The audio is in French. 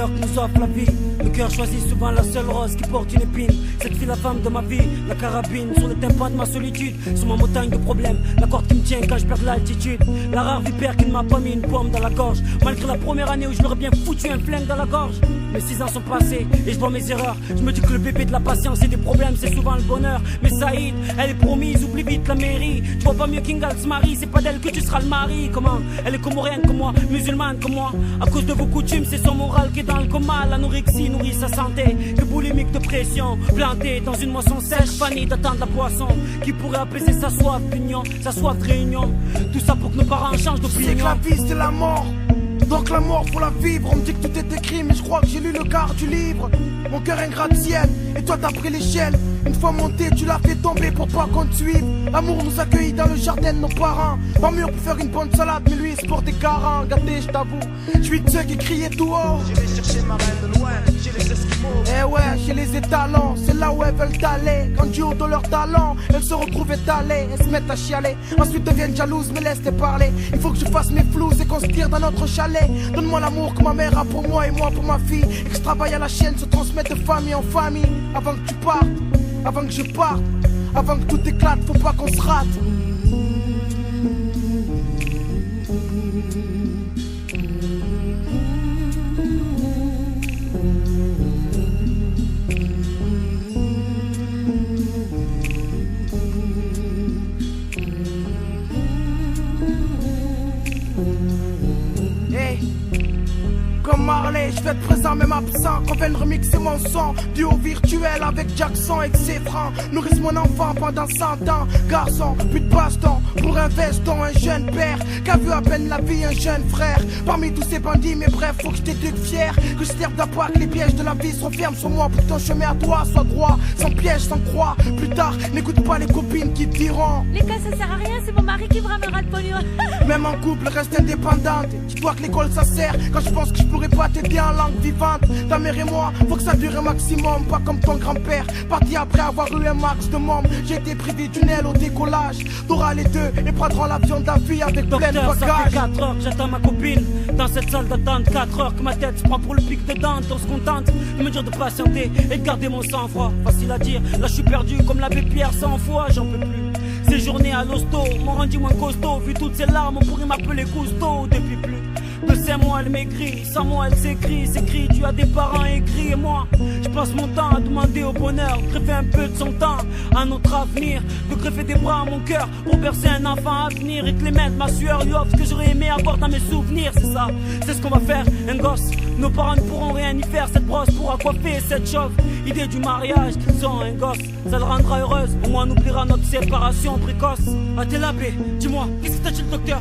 fleurs que nous offre la vie. Le cœur choisit souvent la seule rose qui porte une épine. Cette fille la femme de ma vie, la carabine sur le tympan de ma solitude. Sur ma montagne de problèmes, la corde qui me tient quand je perds de l'altitude. La rare vipère qui ne m'a pas mis une pomme dans la gorge. Malgré la première année où je leur ai bien foutu un flingue dans la gorge. Mes 6 ans sont passés et je vois mes erreurs. Je me dis que le bébé de la patience et des problèmes c'est souvent le bonheur. Mais Saïd, elle est promise, oublie vite la mairie. Tu vois pas mieux qu'Ingal se marie, c'est pas d'elle que tu seras le mari. Comment? Elle est comorienne comme moi, musulmane comme moi. À cause de vos coutumes, c'est son moral qui est dans le coma. L'anorexie nourrit sa santé, que boulimique de pression. Planté dans une moisson sèche, Fanny d'attendre la poisson qui pourrait apaiser sa soif d'union, sa soif de réunion. Tout ça pour que nos parents changent d'opinion. C'est que la vie c'est la mort, donc la mort faut la vivre. On me dit que tout est écrit mais je crois que j'ai lu le quart du livre. Mon cœur est un gratte-ciel et toi t'as pris l'échelle. Une fois monté tu l'as fait tomber pour pas qu'on te suive. L'amour nous accueille dans le jardin de nos parents. Pas mûr pour faire une bonne salade mais lui il se porte des garants. Gâté je t'avoue, je suis de ceux qui criaient tout haut. J'irai chercher ma reine de loin, j'ai les esquimaux. Eh ouais, j'ai les étalons, c'est là où elles veulent aller. Quand du haut de leur talent, elles se retrouvent étalées. Elles se mettent à chialer, ensuite deviennent jalouses mais laisse-les parler. Il faut que je fasse mes flous et qu'on se tire dans notre chalet. Donne-moi l'amour que ma mère a pour moi et moi pour ma fille. Et que je travaille à la chaîne, se transmet de famille en famille. Avant que tu partes, avant que je parte, avant que tout éclate, faut pas qu'on se rate. Hey. Comme Marley, je vais être présent même absent. Qu'on vienne remixer mon son, duo virtuel avec Jackson et ses francs. Nourrisse mon enfant pendant 100 ans. Garçon, plus de baston, pour un veston, un jeune père qui a vu à peine la vie, un jeune frère. Parmi tous ces bandits, mais bref, faut que je t'éduque fier. Que je serve d'appât, que les pièges de la vie se referment sur moi. Pour ton chemin à toi soit droit, sans piège, sans croix. Plus tard, n'écoute pas les copines qui te diront les gars ça sert à rien, c'est mon mari qui me ramènera le pognon. même en couple, reste indépendante. Dis-toi que l'école ça sert quand je pense que je pourrais pas t'aider en langue vivante. Ta mère et moi, faut que ça dure un maximum. Pas comme ton grand-père, parti après avoir eu un max de mômes. J'ai été privé d'une aile au décollage. T'auras les deux et prendront l'avion de la vie avec plein de Docteur, ça fait bagages. 4 heures que j'attends ma copine dans cette salle d'attente. 4 heures que ma tête se prend pour le pic de Dante. On se contente de me dire de patienter et de garder mon sang-froid. Facile à dire, là je suis perdu comme l'abbé Pierre 100 fois, j'en peux plus. Ces journées à l'hosto m'ont rendu moins costaud. Vu toutes ces larmes, on pourrait m'appeler Cousteau. Depuis plus de 5 mois, elle m'écrit, sans moi, elle s'écrit. S'écrit, tu as des parents aigris. Et moi, je passe mon temps à demander au bonheur, greffer un peu de son temps à notre avenir. De greffer des bras à mon cœur pour bercer un enfant à venir. Et que les mains de ma sueur lui offrent ce que j'aurais aimé avoir dans mes souvenirs. C'est ça, c'est ce qu'on va faire, un gosse. Nos parents ne pourront rien y faire. Cette brosse pourra coiffer cette chauve. Idée du mariage, qu'ils ont un gosse, ça le rendra heureuse. Au moins on oubliera notre séparation précoce. Ah t'es là, bé, dis-moi, qu'est-ce que t'as dit le docteur?